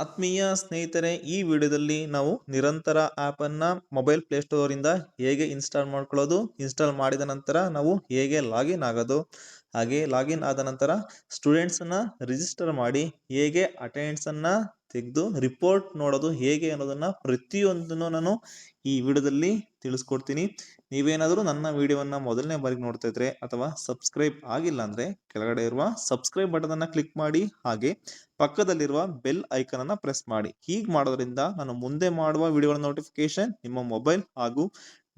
ಆತ್ಮೀಯ ಸ್ನೇಹಿತರೆ, ಈ ವಿಡಿಯೋದಲ್ಲಿ ನಾವು ನಿರಂತರ ಆ್ಯಪನ್ನು ಮೊಬೈಲ್ ಪ್ಲೇಸ್ಟೋರಿಂದ ಹೇಗೆ ಇನ್ಸ್ಟಾಲ್ ಮಾಡ್ಕೊಳ್ಳೋದು, ಇನ್ಸ್ಟಾಲ್ ಮಾಡಿದ ನಂತರ ನಾವು ಹೇಗೆ ಲಾಗಿನ್ ಆಗೋದು, ಹಾಗೆ ಲಾಗಿನ್ ಆದ ನಂತರ ಸ್ಟೂಡೆಂಟ್ಸನ್ನು ರಿಜಿಸ್ಟರ್ ಮಾಡಿ ಹೇಗೆ ಅಟೆಂಡೆನ್ಸನ್ನು ತೆಗೆದು ರಿಪೋರ್ಟ್ ನೋಡೋದು ಹೇಗೆ ಅನ್ನೋದನ್ನು ಪ್ರತಿಯೊಂದನ್ನು ನಾನು ಈ ವಿಡಿಯೋದಲ್ಲಿ ತಿಳಿಸ್ಕೊಡ್ತೀನಿ. ನೀವೇನಾದರೂ ನನ್ನ ವಿಡಿಯೋವನ್ನು ಮೊದಲನೇ ಬಾರಿಗೆ ನೋಡ್ತಾ ಇದ್ರೆ ಅಥವಾ ಸಬ್ಸ್ಕ್ರೈಬ್ ಆಗಿಲ್ಲ ಅಂದರೆ ಕೆಳಗಡೆ ಇರುವ ಸಬ್ಸ್ಕ್ರೈಬ್ ಬಟನನ್ನು ಕ್ಲಿಕ್ ಮಾಡಿ, ಹಾಗೆ ಪಕ್ಕದಲ್ಲಿರುವ ಬೆಲ್ ಐಕನ್ ಅನ್ನು ಪ್ರೆಸ್ ಮಾಡಿ. ಹೀಗೆ ಮಾಡೋದ್ರಿಂದ ನಾನು ಮುಂದೆ ಮಾಡುವ ವಿಡಿಯೋಗಳ ನೋಟಿಫಿಕೇಶನ್ ನಿಮ್ಮ ಮೊಬೈಲ್ ಹಾಗೂ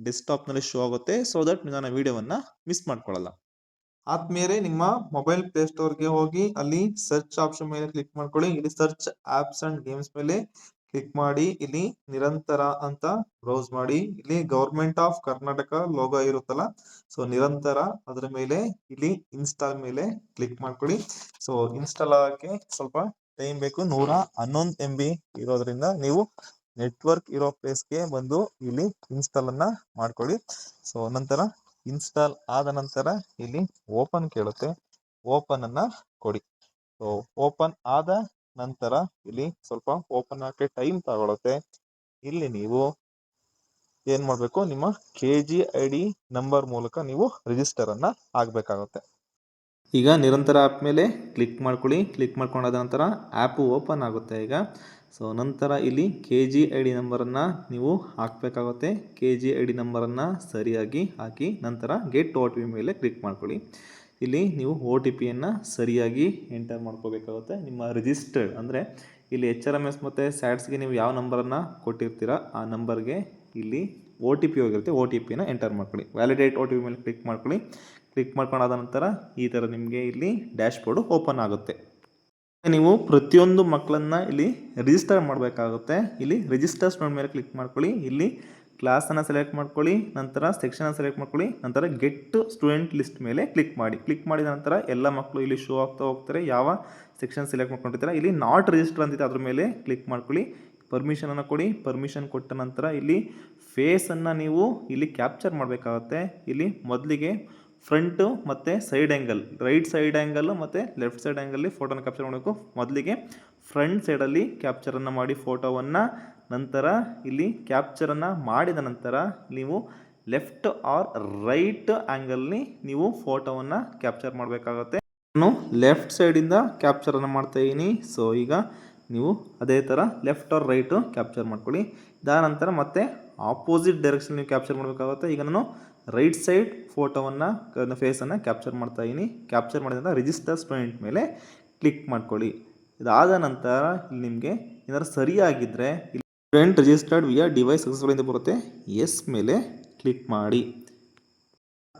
ಡೆಸ್ಕ್ಟಾಪ್ ನಲ್ಲಿ ಶೋ ಆಗುತ್ತೆ. ಸೊ ದಟ್ ನನ್ನ ವಿಡಿಯೋವನ್ನ ಮಿಸ್ ಮಾಡ್ಕೊಳ್ಳಲ್ಲ. ಆದ್ಮೇಲೆ ನಿಮ್ಮ ಮೊಬೈಲ್ ಪ್ಲೇಸ್ಟೋರ್ಗೆ ಹೋಗಿ ಅಲ್ಲಿ ಸರ್ಚ್ ಆಪ್ಷನ್ ಮೇಲೆ ಕ್ಲಿಕ್ ಮಾಡ್ಕೊಳ್ಳಿ. ಇಲ್ಲಿ ಸರ್ಚ್ ಆಪ್ಸ್ ಅಂಡ್ ಗೇಮ್ಸ್ ಮೇಲೆ ಕ್ಲಿಕ್ ಮಾಡಿ, ಇಲ್ಲಿ ನಿರಂತರ ಅಂತ ಬ್ರೌಸ್ ಮಾಡಿ. ಇಲ್ಲಿ ಗವರ್ಮೆಂಟ್ ಆಫ್ ಕರ್ನಾಟಕ ಲೋಗೋ ಇರುತ್ತಲ್ಲ, ಸೊ ನಿರಂತರ ಅದರ ಮೇಲೆ ಇಲ್ಲಿ ಇನ್ಸ್ಟಾಲ್ ಮೇಲೆ ಕ್ಲಿಕ್ ಮಾಡ್ಕೊಳ್ಳಿ. ಸೊ ಇನ್ಸ್ಟಾಲ್ ಆಗಕ್ಕೆ ಸ್ವಲ್ಪ ಟೈಮ್ ಬೇಕು. 111 MB ಇರೋದ್ರಿಂದ ನೀವು ನೆಟ್ವರ್ಕ್ ಇರೋ ಪ್ಲೇಸ್ಗೆ ಬಂದು ಇಲ್ಲಿ ಇನ್ಸ್ಟಾಲ್ ಅನ್ನ ಮಾಡ್ಕೊಳ್ಳಿ. ಸೊ ನಂತರ ಇನ್ಸ್ಟಾಲ್ ಆದ ನಂತರ ಇಲ್ಲಿ ಓಪನ್ ಕೇಳುತ್ತೆ, ಓಪನ್ ಅನ್ನ ಕೊಡಿ. ಸೊ ಓಪನ್ ಆದ ನಂತರ ಇಲ್ಲಿ ಸ್ವಲ್ಪ ಓಪನ್ ಆಗಕ್ಕೆ ಟೈಮ್ ತಗೊಳುತ್ತೆ. ಇಲ್ಲಿ ನೀವು ಏನ್ ಮಾಡ್ಬೇಕು, ನಿಮ್ಮ KGID ನಂಬರ್ ಮೂಲಕ ನೀವು ರಿಜಿಸ್ಟರ್ ಅನ್ನ ಆಗ್ಬೇಕಾಗುತ್ತೆ. ಈಗ ನಿರಂತರ ಆ್ಯಪ್ ಮೇಲೆ ಕ್ಲಿಕ್ ಮಾಡ್ಕೊಳ್ಳಿ. ಕ್ಲಿಕ್ ಮಾಡ್ಕೊಂಡಾದ ನಂತರ ಆ್ಯಪು ಓಪನ್ ಆಗುತ್ತೆ ಈಗ. ಸೊ ನಂತರ ಇಲ್ಲಿ KGID ನಂಬರನ್ನು ನೀವು ಹಾಕಬೇಕಾಗುತ್ತೆ. KGID ನಂಬರನ್ನು ಸರಿಯಾಗಿ ಹಾಕಿ ನಂತರ ಗೆಟ್ OTP ಮೇಲೆ ಕ್ಲಿಕ್ ಮಾಡ್ಕೊಳ್ಳಿ. ಇಲ್ಲಿ ನೀವು OTPಯನ್ನು ಸರಿಯಾಗಿ ಎಂಟರ್ ಮಾಡ್ಕೋಬೇಕಾಗುತ್ತೆ. ನಿಮ್ಮ ರಿಜಿಸ್ಟರ್ಡ್ ಅಂದರೆ ಇಲ್ಲಿ HRMS ಮತ್ತು SATಸ್ಗೆ ನೀವು ಯಾವ ನಂಬರನ್ನು ಕೊಟ್ಟಿರ್ತೀರ ಆ ನಂಬರ್ಗೆ ಇಲ್ಲಿ OTP ಹೋಗಿರುತ್ತೆ, OTPನ ಎಂಟರ್ ಮಾಡ್ಕೊಳ್ಳಿ. ವ್ಯಾಲಿಡೇಟ್ OTP ಮೇಲೆ ಕ್ಲಿಕ್ ಮಾಡ್ಕೊಳ್ಳಿ. ಕ್ಲಿಕ್ ಮಾಡ್ಕೊಂಡಾದ ನಂತರ ಈ ಥರ ನಿಮಗೆ ಇಲ್ಲಿ ಡ್ಯಾಶ್ ಬೋರ್ಡು ಓಪನ್ ಆಗುತ್ತೆ. ನೀವು ಪ್ರತಿಯೊಂದು ಮಕ್ಕಳನ್ನ ಇಲ್ಲಿ ರಿಜಿಸ್ಟರ್ ಮಾಡಬೇಕಾಗುತ್ತೆ. ಇಲ್ಲಿ ರಿಜಿಸ್ಟರ್ ಸ್ಟೂಡೆಂಟ್ ಮೇಲೆ ಕ್ಲಿಕ್ ಮಾಡ್ಕೊಳ್ಳಿ. ಇಲ್ಲಿ ಕ್ಲಾಸನ್ನು ಸೆಲೆಕ್ಟ್ ಮಾಡ್ಕೊಳ್ಳಿ, ನಂತರ ಸೆಕ್ಷನ್ ಸೆಲೆಕ್ಟ್ ಮಾಡ್ಕೊಳ್ಳಿ, ನಂತರ ಗೆಟ್ ಸ್ಟೂಡೆಂಟ್ ಲಿಸ್ಟ್ ಮೇಲೆ ಕ್ಲಿಕ್ ಮಾಡಿ. ಕ್ಲಿಕ್ ಮಾಡಿದ ನಂತರ ಎಲ್ಲ ಮಕ್ಕಳು ಇಲ್ಲಿ ಶೋ ಆಗ್ತಾ ಹೋಗ್ತಾರೆ. ಯಾವ ಸೆಕ್ಷನ್ ಸೆಲೆಕ್ಟ್ ಮಾಡ್ಕೊಂಡಿರ್ತಾರೆ ಇಲ್ಲಿ ನಾಟ್ ರಿಜಿಸ್ಟರ್ ಅಂತಿದೆ, ಅದ್ರ ಮೇಲೆ ಕ್ಲಿಕ್ ಮಾಡ್ಕೊಳ್ಳಿ. ಪರ್ಮಿಷನನ್ನು ಕೊಡಿ. ಪರ್ಮಿಷನ್ ಕೊಟ್ಟ ನಂತರ ಇಲ್ಲಿ ಫೇಸನ್ನು ನೀವು ಇಲ್ಲಿ ಕ್ಯಾಪ್ಚರ್ ಮಾಡಬೇಕಾಗುತ್ತೆ. ಇಲ್ಲಿ ಮೊದಲಿಗೆ ಫ್ರಂಟು ಮತ್ತು side angle, right side angle ಮತ್ತು ಲೆಫ್ಟ್ ಸೈಡ್ ಆ್ಯಂಗಲ್ಲಿ ಫೋಟೋನ ಕ್ಯಾಪ್ಚರ್ ಮಾಡಬೇಕು. ಮೊದಲಿಗೆ ಫ್ರಂಟ್ ಸೈಡಲ್ಲಿ ಕ್ಯಾಪ್ಚರನ್ನು ಮಾಡಿ ಫೋಟೋವನ್ನು, ನಂತರ ಇಲ್ಲಿ ಕ್ಯಾಪ್ಚರನ್ನು ಮಾಡಿದ ನಂತರ ನೀವು ಲೆಫ್ಟ್ ಆರ್ ರೈಟ್ ಆ್ಯಂಗಲ್ನಿ ನೀವು ಫೋಟೋವನ್ನು ಕ್ಯಾಪ್ಚರ್ ಮಾಡಬೇಕಾಗುತ್ತೆ. ನಾನು ಲೆಫ್ಟ್ ಸೈಡಿಂದ ಕ್ಯಾಪ್ಚರನ್ನು ಮಾಡ್ತಾಯಿದ್ದೀನಿ. ಸೊ ಈಗ ನೀವು ಅದೇ ಥರ ಲೆಫ್ಟ್ ಆರ್ ರೈಟು ಕ್ಯಾಪ್ಚರ್ ಮಾಡ್ಕೊಳ್ಳಿ. ಇದಾದ ನಂತರ ಮತ್ತೆ ಆಪೋಸಿಟ್ ಡೈರೆಕ್ಷನ್ ನೀವು ಕ್ಯಾಪ್ಚರ್ ಮಾಡಬೇಕಾಗುತ್ತೆ. ಈಗ ನಾನು ರೈಟ್ ಸೈಡ್ ಫೋಟೋವನ್ನು ಫೇಸನ್ನು ಕ್ಯಾಪ್ಚರ್ ಮಾಡ್ತಾಯಿದ್ದೀನಿ. ಕ್ಯಾಪ್ಚರ್ ಮಾಡಿದ ರಿಜಿಸ್ಟರ್ ಸ್ಟೂಡೆಂಟ್ ಮೇಲೆ ಕ್ಲಿಕ್ ಮಾಡ್ಕೊಳ್ಳಿ. ಇದಾದ ನಂತರ ಇಲ್ಲಿ ನಿಮಗೆ ಏನಾದ್ರು ಸರಿಯಾಗಿದ್ದರೆ ಇಲ್ಲಿ ಸ್ಟೂಡೆಂಟ್ ರಿಜಿಸ್ಟರ್ಡ್ ವಿಯಾ ಡಿವೈಸ್ ಸಕ್ಸಸ್ಫುಲ್ ಅಂತ ಬರುತ್ತೆ, ಎಸ್ ಮೇಲೆ ಕ್ಲಿಕ್ ಮಾಡಿ.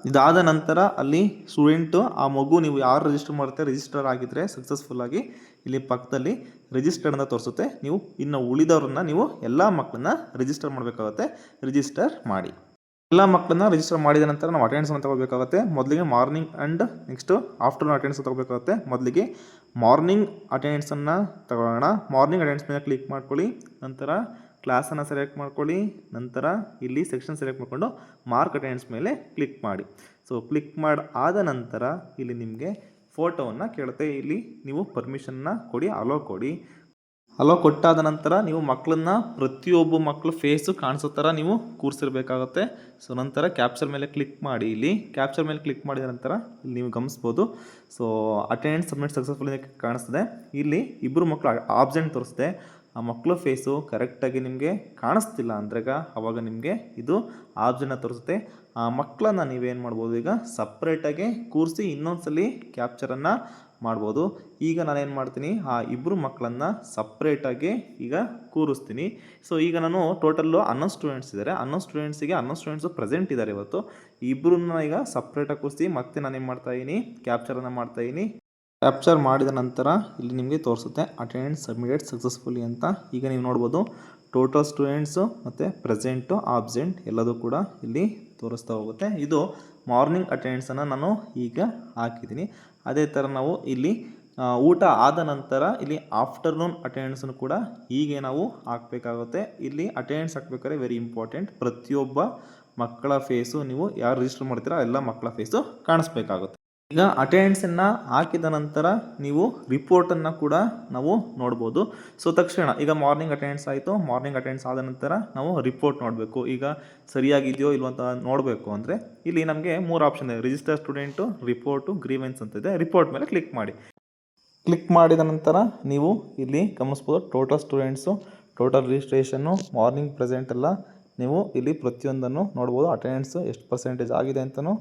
ಇದಾದ ನಂತರ ಅಲ್ಲಿ ಸ್ಟೂಡೆಂಟು ಆ ಮಗು ನೀವು ಯಾರು ರಿಜಿಸ್ಟರ್ ಮಾಡ್ತಾರೆ ರಿಜಿಸ್ಟರ್ ಆಗಿದ್ದರೆ ಸಕ್ಸಸ್ಫುಲ್ ಆಗಿ ಇಲ್ಲಿ ಪಕ್ಕದಲ್ಲಿ ರಿಜಿಸ್ಟರ್ಡ್ ಅಂತ ತೋರಿಸುತ್ತೆ. ನೀವು ಇನ್ನು ಉಳಿದವ್ರನ್ನ ನೀವು ಎಲ್ಲ ಮಕ್ಕಳನ್ನ ರಿಜಿಸ್ಟರ್ ಮಾಡಬೇಕಾಗುತ್ತೆ. ರಿಜಿಸ್ಟರ್ ಮಾಡಿ. ಎಲ್ಲ ಮಕ್ಕಳನ್ನ ರಿಜಿಸ್ಟರ್ ಮಾಡಿದ ನಂತರ ನಾವು ಅಟೆಂಡೆನ್ಸನ್ನು ತಗೋಬೇಕಾಗುತ್ತೆ. ಮೊದಲಿಗೆ morning and next afternoon attendance ತಗೋಬೇಕಾಗುತ್ತೆ. ಮೊದಲಿಗೆ ಮಾರ್ನಿಂಗ್ ಅಟೆಂಡೆನ್ಸನ್ನು ತಗೊಳ್ಳೋಣ. ಮಾರ್ನಿಂಗ್ ಅಟೆಂಡೆನ್ಸ್ ಮೇಲೆ ಕ್ಲಿಕ್ ಮಾಡ್ಕೊಳ್ಳಿ. ನಂತರ ಕ್ಲಾಸನ್ನು ಸೆಲೆಕ್ಟ್ ಮಾಡ್ಕೊಳ್ಳಿ. ನಂತರ ಇಲ್ಲಿ ಸೆಕ್ಷನ್ ಸೆಲೆಕ್ಟ್ ಮಾಡಿಕೊಂಡು ಮಾರ್ಕ್ ಅಟೆಂಡೆನ್ಸ್ ಮೇಲೆ ಕ್ಲಿಕ್ ಮಾಡಿ. ಸೊ ಕ್ಲಿಕ್ ಮಾಡಿ ಆದ ನಂತರ ಇಲ್ಲಿ ನಿಮಗೆ ಫೋಟೋವನ್ನು ಕೇಳುತ್ತೆ. ಇಲ್ಲಿ ನೀವು ಪರ್ಮಿಷನ್ನ ಕೊಡಿ, ಅಲೋ ಕೊಡಿ. ಅಲೋ ಕೊಟ್ಟಾದ ನಂತರ ನೀವು ಮಕ್ಕಳನ್ನ ಪ್ರತಿಯೊಬ್ಬ ಮಕ್ಕಳು ಫೇಸು ಕಾಣಿಸೋ ಥರ ನೀವು ಕೂರಿಸಿರ್ಬೇಕಾಗುತ್ತೆ. ಸೊ ನಂತರ ಕ್ಯಾಪ್ಚರ್ ಮೇಲೆ ಕ್ಲಿಕ್ ಮಾಡಿ. ಇಲ್ಲಿ ಕ್ಯಾಪ್ಚರ್ ಮೇಲೆ ಕ್ಲಿಕ್ ಮಾಡಿದ ನಂತರ ಇಲ್ಲಿ ನೀವು ಗಮನಿಸ್ಬೋದು. ಸೊ ಅಟೆಂಡೆನ್ಸ್ ಸಬ್ಮಿಟ್ ಸಕ್ಸಸ್ಫುಲ್ ಕಾಣಿಸ್ತದೆ. ಇಲ್ಲಿ ಇಬ್ಬರು ಮಕ್ಕಳು ಆಬ್ಸೆಂಟ್ ತೋರಿಸ್ದೆ. ಆ ಮಕ್ಕಳು ಫೇಸು ಕರೆಕ್ಟಾಗಿ ನಿಮಗೆ ಕಾಣಿಸ್ತಿಲ್ಲ ಅಂದ್ರಾಗ ಅವಾಗ ನಿಮಗೆ ಇದು ಆಬ್ಸೆಂಟ್ನ ತೋರಿಸುತ್ತೆ. ಆ ಮಕ್ಕಳನ್ನು ನೀವೇನು ಮಾಡ್ಬೋದು, ಈಗ ಸಪ್ರೇಟಾಗಿ ಕೂರಿಸಿ ಇನ್ನೊಂದ್ಸಲಿ ಕ್ಯಾಪ್ಚರನ್ನು ಮಾಡ್ಬೋದು. ಈಗ ನಾನೇನು ಮಾಡ್ತೀನಿ, ಆ ಇಬ್ಬರು ಮಕ್ಕಳನ್ನು ಸಪ್ರೇಟಾಗಿ ಈಗ ಕೂರಿಸ್ತೀನಿ. ಸೊ ಈಗ ನಾನು ಟೋಟಲ್ಲು 11 ಸ್ಟೂಡೆಂಟ್ಸ್ ಇದ್ದಾರೆ. 11 ಸ್ಟೂಡೆಂಟ್ಸಿಗೆ 11 ಸ್ಟೂಡೆಂಟ್ಸು ಪ್ರೆಸೆಂಟ್ ಇದ್ದಾರೆ ಇವತ್ತು. ಇಬ್ಬರನ್ನ ಈಗ ಸಪ್ರೇಟಾಗಿ ಕೂರಿಸಿ ಮತ್ತೆ ನಾನೇನು ಮಾಡ್ತಾಯಿದ್ದೀನಿ, ಕ್ಯಾಪ್ಚರನ್ನು ಮಾಡ್ತಾಯಿದ್ದೀನಿ. ಕ್ಯಾಪ್ಚರ್ ಮಾಡಿದ ನಂತರ ಇಲ್ಲಿ ನಿಮಗೆ ತೋರಿಸುತ್ತೆ ಅಟೆಂಡೆನ್ಸ್ ಸಬ್ಮಿಟೆಡ್ ಸಕ್ಸಸ್ಫುಲಿ ಅಂತ. ಈಗ ನೀವು ನೋಡ್ಬೋದು ಟೋಟಲ್ ಸ್ಟೂಡೆಂಟ್ಸು ಮತ್ತು ಪ್ರೆಸೆಂಟು ಆಬ್ಸೆಂಟ್ ಎಲ್ಲದೂ ಕೂಡ ಇಲ್ಲಿ ತೋರಿಸ್ತಾ ಹೋಗುತ್ತೆ. ಇದು ಮಾರ್ನಿಂಗ್ ಅಟೆಂಡೆನ್ಸನ್ನು ನಾನು ಈಗ ಹಾಕಿದ್ದೀನಿ. ಅದೇ ಥರ ನಾವು ಇಲ್ಲಿ ಊಟ ಆದ ನಂತರ ಇಲ್ಲಿ ಆಫ್ಟರ್ನೂನ್ ಅಟೆಂಡೆನ್ಸನ್ನು ಕೂಡ ಹೀಗೆ ನಾವು ಹಾಕಬೇಕಾಗುತ್ತೆ. ಇಲ್ಲಿ ಅಟೆಂಡೆನ್ಸ್ ಹಾಕ್ಬೇಕಾದ್ರೆ ವೆರಿ ಇಂಪಾರ್ಟೆಂಟ್, ಪ್ರತಿಯೊಬ್ಬ ಮಕ್ಕಳ ಫೇಸು ನೀವು ಯಾರು ರಿಜಿಸ್ಟರ್ ಮಾಡ್ತೀರಾ ಎಲ್ಲ ಮಕ್ಕಳ ಫೇಸು ಕಾಣಿಸ್ಬೇಕಾಗುತ್ತೆ. ಈಗ ಅಟೆಂಡೆನ್ಸನ್ನು ಹಾಕಿದ ನಂತರ ನೀವು ರಿಪೋರ್ಟನ್ನು ಕೂಡ ನಾವು ನೋಡ್ಬೋದು. ಸೊ ತಕ್ಷಣ ಈಗ ಮಾರ್ನಿಂಗ್ ಅಟೆಂಡೆನ್ಸ್ ಆಯಿತು, ಮಾರ್ನಿಂಗ್ ಅಟೆಂಡೆನ್ಸ್ ಆದ ನಂತರ ನಾವು ರಿಪೋರ್ಟ್ ನೋಡಬೇಕು. ಈಗ ಸರಿಯಾಗಿದೆಯೋ ಇಲ್ವೋ ಅಂತ ನೋಡಬೇಕು ಅಂದರೆ ಇಲ್ಲಿ ನಮಗೆ 3 ಆಪ್ಷನ್ ಇದೆ: ರಿಜಿಸ್ಟರ್ ಸ್ಟೂಡೆಂಟು, ರಿಪೋರ್ಟು, ಗ್ರೀವೆನ್ಸ್ ಅಂತಿದೆ. ರಿಪೋರ್ಟ್ ಮೇಲೆ ಕ್ಲಿಕ್ ಮಾಡಿ. ಕ್ಲಿಕ್ ಮಾಡಿದ ನಂತರ ನೀವು ಇಲ್ಲಿ ಗಮನಿಸ್ಬೋದು total students, total registration, morning present ಎಲ್ಲ ನೀವು ಇಲ್ಲಿ ಪ್ರತಿಯೊಂದನ್ನು ನೋಡ್ಬೋದು. ಅಟೆಂಡೆನ್ಸು ಎಷ್ಟು ಪರ್ಸೆಂಟೇಜ್ ಆಗಿದೆ ಅಂತಲೂ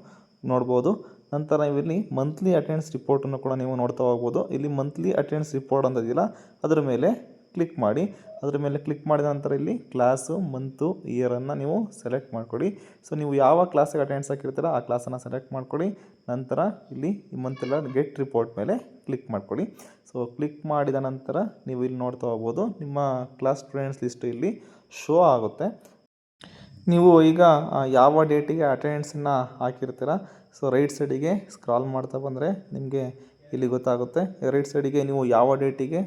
ನೋಡ್ಬೋದು. ನಂತರ ನೀವು ಇಲ್ಲಿ ಮಂತ್ಲಿ ಅಟೆಂಡೆನ್ಸ್ ರಿಪೋರ್ಟನ್ನು ಕೂಡ ನೀವು ನೋಡ್ತಾ ಹೋಗ್ಬೋದು. ಇಲ್ಲಿ ಮಂತ್ಲಿ ಅಟೆಂಡೆನ್ಸ್ ರಿಪೋರ್ಟ್ ಅಂತ ಇದೆಯಲ್ಲ ಅದರ ಮೇಲೆ ಕ್ಲಿಕ್ ಮಾಡಿ. ಅದರ ಮೇಲೆ ಕ್ಲಿಕ್ ಮಾಡಿದ ನಂತರ ಇಲ್ಲಿ ಕ್ಲಾಸು, ಮಂತು, ಇಯರನ್ನು ನೀವು ಸೆಲೆಕ್ಟ್ ಮಾಡ್ಕೊಳ್ಳಿ. ಸೊ ನೀವು ಯಾವ ಕ್ಲಾಸಿಗೆ ಅಟೆಂಡೆನ್ಸ್ ಹಾಕಿರ್ತೀರ ಆ ಕ್ಲಾಸನ್ನು ಸೆಲೆಕ್ಟ್ ಮಾಡ್ಕೊಳ್ಳಿ. ನಂತರ ಇಲ್ಲಿ ಈ ಮಂತೆಲ್ಲ ಗೆಟ್ ರಿಪೋರ್ಟ್ ಮೇಲೆ ಕ್ಲಿಕ್ ಮಾಡ್ಕೊಳ್ಳಿ. ಸೊ ಕ್ಲಿಕ್ ಮಾಡಿದ ನಂತರ ನೀವು ಇಲ್ಲಿ ನೋಡ್ತಾ ಹೋಗ್ಬೋದು ನಿಮ್ಮ ಕ್ಲಾಸ್ ಸ್ಟೂಡೆಂಟ್ಸ್ ಲಿಸ್ಟು ಇಲ್ಲಿ ಶೋ ಆಗುತ್ತೆ. ನೀವು ಈಗ ಯಾವ ಡೇಟಿಗೆ ಅಟೆಂಡೆನ್ಸನ್ನು ಹಾಕಿರ್ತೀರ ಸೊ ರೈಟ್ ಸೈಡಿಗೆ ಸ್ಕ್ರಾಲ್ ಮಾಡ್ತಾ ಬಂದರೆ ನಿಮಗೆ ಇಲ್ಲಿ ಗೊತ್ತಾಗುತ್ತೆ. ರೈಟ್ ಸೈಡಿಗೆ ನೀವು ಯಾವ ಡೇಟಿಗೆ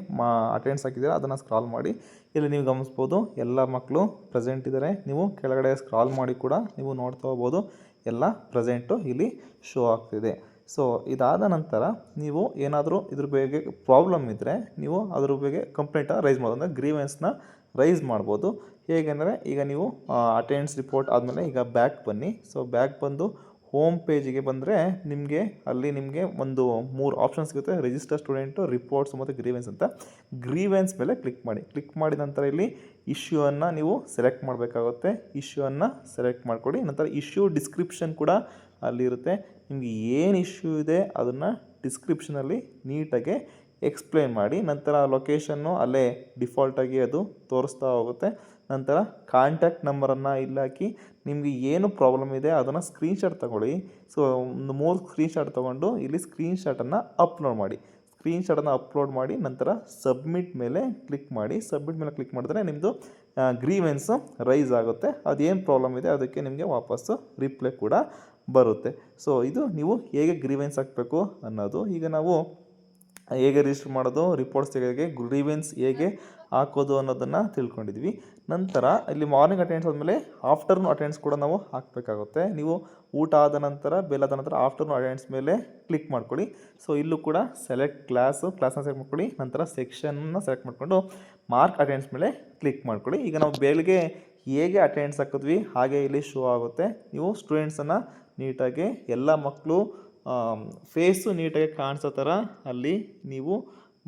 ಅಟೆಂಡೆನ್ಸ್ ಹಾಕಿದ್ದೀರಾ ಅದನ್ನು ಸ್ಕ್ರಾಲ್ ಮಾಡಿ. ಇಲ್ಲಿ ನೀವು ಗಮನಿಸ್ಬೋದು ಎಲ್ಲ ಮಕ್ಕಳು ಪ್ರೆಸೆಂಟ್ ಇದ್ದಾರೆ. ನೀವು ಕೆಳಗಡೆ ಸ್ಕ್ರಾಲ್ ಮಾಡಿ ಕೂಡ ನೀವು ನೋಡ್ತಾ ಹೋಗ್ಬೋದು ಎಲ್ಲ ಪ್ರೆಸೆಂಟು ಇಲ್ಲಿ ಶೋ ಆಗ್ತಿದೆ. ಸೊ ಇದಾದ ನಂತರ ನೀವು ಏನಾದರೂ ಇದ್ರ ಬಗ್ಗೆ ಪ್ರಾಬ್ಲಮ್ ಇದ್ದರೆ ನೀವು ಅದ್ರ ಬಗ್ಗೆ ಕಂಪ್ಲೇಂಟನ್ನು ರೈಸ್ ಮಾಡೋದು, ಅಂದರೆ ಗ್ರೀವೆನ್ಸ್ನ ರೈಸ್ ಮಾಡ್ಬೋದು. ಹೇಗೆಂದರೆ ಈಗ ನೀವು ಅಟೆಂಡೆನ್ಸ್ ರಿಪೋರ್ಟ್ ಆದಮೇಲೆ ಈಗ ಬ್ಯಾಕ್ ಬನ್ನಿ. ಸೊ ಬ್ಯಾಕ್ ಬಂದು ಹೋಮ್ ಪೇಜಿಗೆ ಬಂದರೆ ನಿಮಗೆ ಅಲ್ಲಿ ನಿಮಗೆ ಒಂದು 3 ಆಪ್ಷನ್ ಸಿಗುತ್ತೆ: ರಿಜಿಸ್ಟರ್ ಸ್ಟೂಡೆಂಟು, ರಿಪೋರ್ಟ್ಸ್ ಮತ್ತು ಗ್ರೀವೆನ್ಸ್ ಅಂತ. ಗ್ರೀವೆನ್ಸ್ ಮೇಲೆ ಕ್ಲಿಕ್ ಮಾಡಿ. ಕ್ಲಿಕ್ ಮಾಡಿದ ನಂತರ ಇಲ್ಲಿ ಇಶ್ಯೂವನ್ನು ನೀವು ಸೆಲೆಕ್ಟ್ ಮಾಡಬೇಕಾಗುತ್ತೆ. ಇಶ್ಯೂವನ್ನು ಸೆಲೆಕ್ಟ್ ಮಾಡ್ಕೊಳ್ಳಿ. ನಂತರ ಇಶ್ಯೂ ಡಿಸ್ಕ್ರಿಪ್ಷನ್ ಕೂಡ ಅಲ್ಲಿರುತ್ತೆ. ನಿಮಗೆ ಏನು ಇಶ್ಯೂ ಇದೆ ಅದನ್ನು ಡಿಸ್ಕ್ರಿಪ್ಷನಲ್ಲಿ ನೀಟಾಗಿ ಎಕ್ಸ್ಪ್ಲೇನ್ ಮಾಡಿ. ನಂತರ ಲೊಕೇಶನ್ನು ಅಲ್ಲೇ ಡಿಫಾಲ್ಟಾಗಿ ಅದು ತೋರಿಸ್ತಾ ಹೋಗುತ್ತೆ. ನಂತರ ಕಾಂಟ್ಯಾಕ್ಟ್ ನಂಬರನ್ನು ಇಲ್ಲಿ ಹಾಕಿ ನಿಮಗೆ ಏನು ಪ್ರಾಬ್ಲಮ್ ಇದೆ ಅದನ್ನು ಸ್ಕ್ರೀನ್ಶಾಟ್ ತೊಗೊಳ್ಳಿ. ಸೊ ಒಂದು 3 ಸ್ಕ್ರೀನ್ಶಾಟ್ ತೊಗೊಂಡು ಇಲ್ಲಿ ಸ್ಕ್ರೀನ್ಶಾಟನ್ನು ಅಪ್ಲೋಡ್ ಮಾಡಿ. ಸ್ಕ್ರೀನ್ಶಾಟನ್ನು ಅಪ್ಲೋಡ್ ಮಾಡಿ ನಂತರ ಸಬ್ಮಿಟ್ ಮೇಲೆ ಕ್ಲಿಕ್ ಮಾಡಿ. ಸಬ್ಮಿಟ್ ಮೇಲೆ ಕ್ಲಿಕ್ ಮಾಡಿದ್ರೆ ನಿಮ್ಮದು ಗ್ರೀವೆನ್ಸು ರೈಸ್ ಆಗುತ್ತೆ. ಅದೇನು ಪ್ರಾಬ್ಲಮ್ ಇದೆ ಅದಕ್ಕೆ ನಿಮಗೆ ವಾಪಸ್ಸು ರಿಪ್ಲೈ ಕೂಡ ಬರುತ್ತೆ. ಸೊ ಇದು ನೀವು ಹೇಗೆ ಗ್ರೀವೆನ್ಸ್ ಹಾಕಬೇಕು ಅನ್ನೋದು. ಈಗ ನಾವು ಹೇಗೆ ರಿಜಿಸ್ಟರ್ ಮಾಡೋದು, ರಿಪೋರ್ಟ್ಸ್ ಹೇಗೆ, ಗ್ರೀವೆನ್ಸ್ ಹೇಗೆ ಹಾಕೋದು ಅನ್ನೋದನ್ನು ತಿಳ್ಕೊಂಡಿದ್ವಿ. ನಂತರ ಇಲ್ಲಿ ಮಾರ್ನಿಂಗ್ ಅಟೆಂಡೆನ್ಸ್ ಆದಮೇಲೆ ಆಫ್ಟರ್ನೂನ್ ಅಟೆಂಡೆನ್ಸ್ ಕೂಡ ನಾವು ಹಾಕಬೇಕಾಗುತ್ತೆ. ನೀವು ಊಟ ಆದ ನಂತರ ಬೆಲ್ ಆದ ನಂತರ ಆಫ್ಟರ್ನೂನ್ ಅಟೆಂಡೆನ್ಸ್ ಮೇಲೆ ಕ್ಲಿಕ್ ಮಾಡ್ಕೊಳ್ಳಿ. ಸೊ ಇಲ್ಲೂ ಕೂಡ ಸೆಲೆಕ್ಟ್ ಕ್ಲಾಸ್ನ ಸೆಲೆಕ್ಟ್ ಮಾಡ್ಕೊಳ್ಳಿ. ನಂತರ ಸೆಕ್ಷನ್ನ ಸೆಲೆಕ್ಟ್ ಮಾಡಿಕೊಂಡು ಮಾರ್ಕ್ ಅಟೆಂಡೆನ್ಸ್ ಮೇಲೆ ಕ್ಲಿಕ್ ಮಾಡ್ಕೊಳ್ಳಿ. ಈಗ ನಾವು ಬೆಳಗ್ಗೆ ಹೇಗೆ ಅಟೆಂಡೆನ್ಸ್ ಹಾಕಿದ್ವಿ ಹಾಗೆ ಇಲ್ಲಿ ಶೋ ಆಗುತ್ತೆ. ನೀವು ಸ್ಟೂಡೆಂಟ್ಸನ್ನು ನೀಟಾಗಿ ಎಲ್ಲ ಮಕ್ಕಳು ಫೇಸು ನೀಟಾಗಿ ಕಾಣಿಸೋ ಥರ ಅಲ್ಲಿ ನೀವು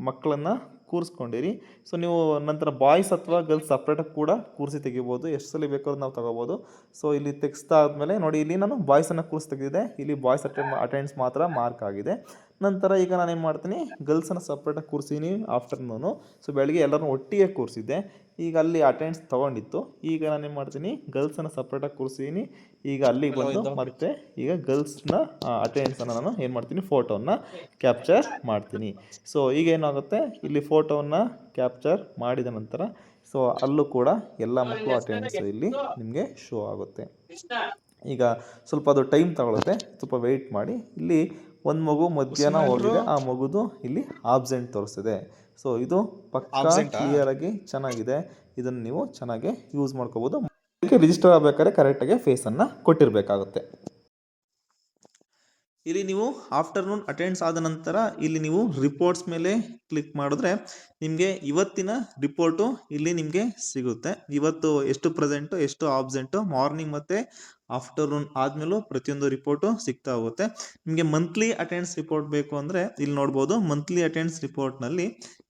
ಮಕ್ಕಳನ್ನು ಕೂರಿಸ್ಕೊಂಡಿರಿ. ಸೊ ನೀವು ನಂತರ ಬಾಯ್ಸ್ ಅಥವಾ ಗರ್ಲ್ಸ್ ಸಪ್ರೇಟಾಗಿ ಕೂಡ ಕೂರಿಸಿ ತೆಗಿಬೋದು. ಎಷ್ಟು ಸಲ ಬೇಕಾದ್ರೂ ನಾವು ತೊಗೋಬೋದು. ಸೊ ಇಲ್ಲಿ ತೆಗೆಸ್ತಾದ್ಮೇಲೆ ನೋಡಿ ಇಲ್ಲಿ ನಾನು ಬಾಯ್ಸನ್ನು ಕೂರಿಸಿ ತೆಗೆದಿದೆ. ಇಲ್ಲಿ ಬಾಯ್ಸ್ ಅಟೆಂಡೆನ್ಸ್ ಮಾತ್ರ ಮಾರ್ಕ್ ಆಗಿದೆ. ನಂತರ ಈಗ ನಾನೇನು ಮಾಡ್ತೀನಿ, ಗರ್ಲ್ಸನ್ನು ಸಪ್ರೇಟಾಗಿ ಕೂರಿಸೀನಿ ಆಫ್ಟರ್ನೂನು. ಸೊ ಬೆಳಗ್ಗೆ ಎಲ್ಲರನ್ನೂ ಒಟ್ಟಿಗೆ ಕೂರಿಸಿದ್ದೆ. ಈಗ ಅಲ್ಲಿ ಅಟೆಂಡೆನ್ಸ್ ತೊಗೊಂಡಿತ್ತು. ಈಗ ನಾನೇನು ಮಾಡ್ತೀನಿ, ಗರ್ಲ್ಸನ್ನು ಸಪ್ರೇಟಾಗಿ ಕೂರಿಸೀನಿ. ಈಗ ಅಲ್ಲಿಗೆ ಬಂದು ಮತ್ತೆ ಈಗ ಗರ್ಲ್ಸ್ನ ಅಟೆಂಡೆನ್ಸನ್ನು ನಾನು ಏನು ಮಾಡ್ತೀನಿ, ಫೋಟೋವನ್ನು ಕ್ಯಾಪ್ಚರ್ ಮಾಡ್ತೀನಿ. ಸೊ ಈಗ ಏನಾಗುತ್ತೆ, ಇಲ್ಲಿ ಫೋಟೋವನ್ನು ಕ್ಯಾಪ್ಚರ್ ಮಾಡಿದ ನಂತರ ಸೊ ಅಲ್ಲೂ ಕೂಡ ಎಲ್ಲ ಮಕ್ಕಳು ಅಟೆಂಡೆನ್ಸ್ ಇಲ್ಲಿ ನಿಮಗೆ ಶೋ ಆಗುತ್ತೆ. ಈಗ ಸ್ವಲ್ಪ ಅದು ಟೈಮ್ ತಗೊಳುತ್ತೆ, ಸ್ವಲ್ಪ ವೆಯ್ಟ್ ಮಾಡಿ. ಇಲ್ಲಿ ಒಂದು ಮಗು ಮಧ್ಯಾಹ್ನ ಹೋಗಿದೆ, ಆ ಮಗುದು ಇಲ್ಲಿ ಆಬ್ಸೆಂಟ್ ತೋರಿಸ್ತಿದೆ. ಸೊ ಇದು ಪಕ್ಕಾ ಕ್ಲಿಯರಾಗಿ ಚೆನ್ನಾಗಿದೆ. ಇದನ್ನು ನೀವು ಚೆನ್ನಾಗಿ ಯೂಸ್ ಮಾಡ್ಕೋಬೋದು. ಅದಕ್ಕೆ ರಿಜಿಸ್ಟರ್ ಆಗಬೇಕಾದ್ರೆ ಕರೆಕ್ಟಾಗಿ ಫೇಸನ್ನು ಕೊಟ್ಟಿರಬೇಕಾಗುತ್ತೆ. ಇಲ್ಲಿ ನೀವು ಆಫ್ಟರ್ನೂನ್ ಅಟೆಂಡೆನ್ಸ್ ಆದ ನಂತರ ಇಲ್ಲಿ ನೀವು ರಿಪೋರ್ಟ್ಸ್ ಮೇಲೆ ಕ್ಲಿಕ್ ಮಾಡಿದ್ರೆ ನಿಮಗೆ ಇವತ್ತಿನ ರಿಪೋರ್ಟು ಇಲ್ಲಿ ನಿಮಗೆ ಸಿಗುತ್ತೆ. ಇವತ್ತು ಎಷ್ಟು ಪ್ರೆಸೆಂಟು, ಎಷ್ಟು ಆಬ್ಸೆಂಟು, ಮಾರ್ನಿಂಗ್ ಮತ್ತು ಆಫ್ಟರ್ನೂನ್ ಆದಮೇಲೂ ಪ್ರತಿಯೊಂದು ರಿಪೋರ್ಟು ಸಿಗ್ತಾ ಹೋಗುತ್ತೆ. ನಿಮಗೆ ಮಂತ್ಲಿ ಅಟೆಂಡೆನ್ಸ್ ರಿಪೋರ್ಟ್ ಬೇಕು ಅಂದರೆ ಇಲ್ಲಿ ನೋಡ್ಬೋದು. ಮಂತ್ಲಿ ಅಟೆಂಡೆನ್ಸ್ ರಿಪೋರ್ಟ್ನಲ್ಲಿ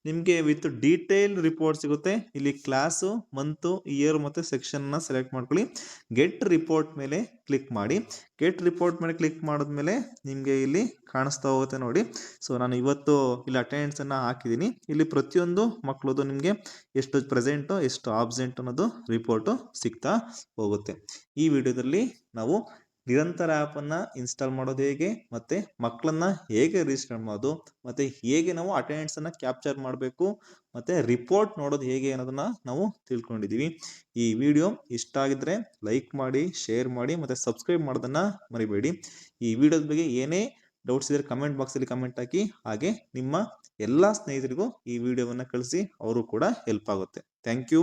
ನಿಮಗೆ ವಿತ್ ಡೀಟೇಲ್ ರಿಪೋರ್ಟ್ ಸಿಗುತ್ತೆ. ಇಲ್ಲಿ ಕ್ಲಾಸು, ಮಂತು, ಇಯರ್ ಮತ್ತು ಸೆಕ್ಷನ್ನ ಸೆಲೆಕ್ಟ್ ಮಾಡ್ಕೊಳ್ಳಿ. ಗೆಟ್ ರಿಪೋರ್ಟ್ ಮೇಲೆ ಕ್ಲಿಕ್ ಮಾಡಿ. ಗೆಟ್ ರಿಪೋರ್ಟ್ ಮೇಲೆ ಕ್ಲಿಕ್ ಮಾಡಿದ್ಮೇಲೆ ನಿಮಗೆ ಇಲ್ಲಿ ಕಾಣಿಸ್ತಾ ಹೋಗುತ್ತೆ ನೋಡಿ. ಸೊ ನಾನು ಇವತ್ತು ಇಲ್ಲಿ ಅಟೆಂಡೆನ್ಸನ್ನು ಹಾಕಿದ್ದೀನಿ. ಇಲ್ಲಿ ಪ್ರತಿಯೊಂದು ಮಕ್ಕಳದು ನಿಮಗೆ ಎಷ್ಟು ಪ್ರೆಸೆಂಟು, ಎಷ್ಟು ಆಬ್ಸೆಂಟ್ ಅನ್ನೋದು ರಿಪೋರ್ಟು ಸಿಗ್ತಾ ಹೋಗುತ್ತೆ. ಈ ವಿಡಿಯೋದಲ್ಲಿ ನಾವು ನಿರಂತರ ಆ್ಯಪನ್ನು ಇನ್ಸ್ಟಾಲ್ ಮಾಡೋದು ಹೇಗೆ, ಮತ್ತು ಮಕ್ಕಳನ್ನು ಹೇಗೆ ರಿಜಿಸ್ಟರ್ ಮಾಡೋದು, ಮತ್ತು ಹೇಗೆ ನಾವು ಅಟೆಂಡೆನ್ಸನ್ನು ಕ್ಯಾಪ್ಚರ್ ಮಾಡಬೇಕು, ಮತ್ತು ರಿಪೋರ್ಟ್ ನೋಡೋದು ಹೇಗೆ ಅನ್ನೋದನ್ನು ನಾವು ತಿಳ್ಕೊಂಡಿದ್ದೀವಿ. ಈ ವಿಡಿಯೋ ಇಷ್ಟ ಆಗಿದ್ದರೆ ಲೈಕ್ ಮಾಡಿ, ಶೇರ್ ಮಾಡಿ, ಮತ್ತು ಸಬ್ಸ್ಕ್ರೈಬ್ ಮಾಡೋದನ್ನು ಮರಿಬೇಡಿ. ಈ ವಿಡಿಯೋದ ಬಗ್ಗೆ ಏನೇ ಡೌಟ್ಸ್ ಇದ್ದರೆ ಕಮೆಂಟ್ ಬಾಕ್ಸಲ್ಲಿ ಕಮೆಂಟ್ ಹಾಕಿ. ಹಾಗೆ ನಿಮ್ಮ ಎಲ್ಲ ಸ್ನೇಹಿತರಿಗೂ ಈ ವಿಡಿಯೋವನ್ನು ಕಳಿಸಿ, ಅವರು ಕೂಡ ಹೆಲ್ಪ್ ಆಗುತ್ತೆ. Thank you.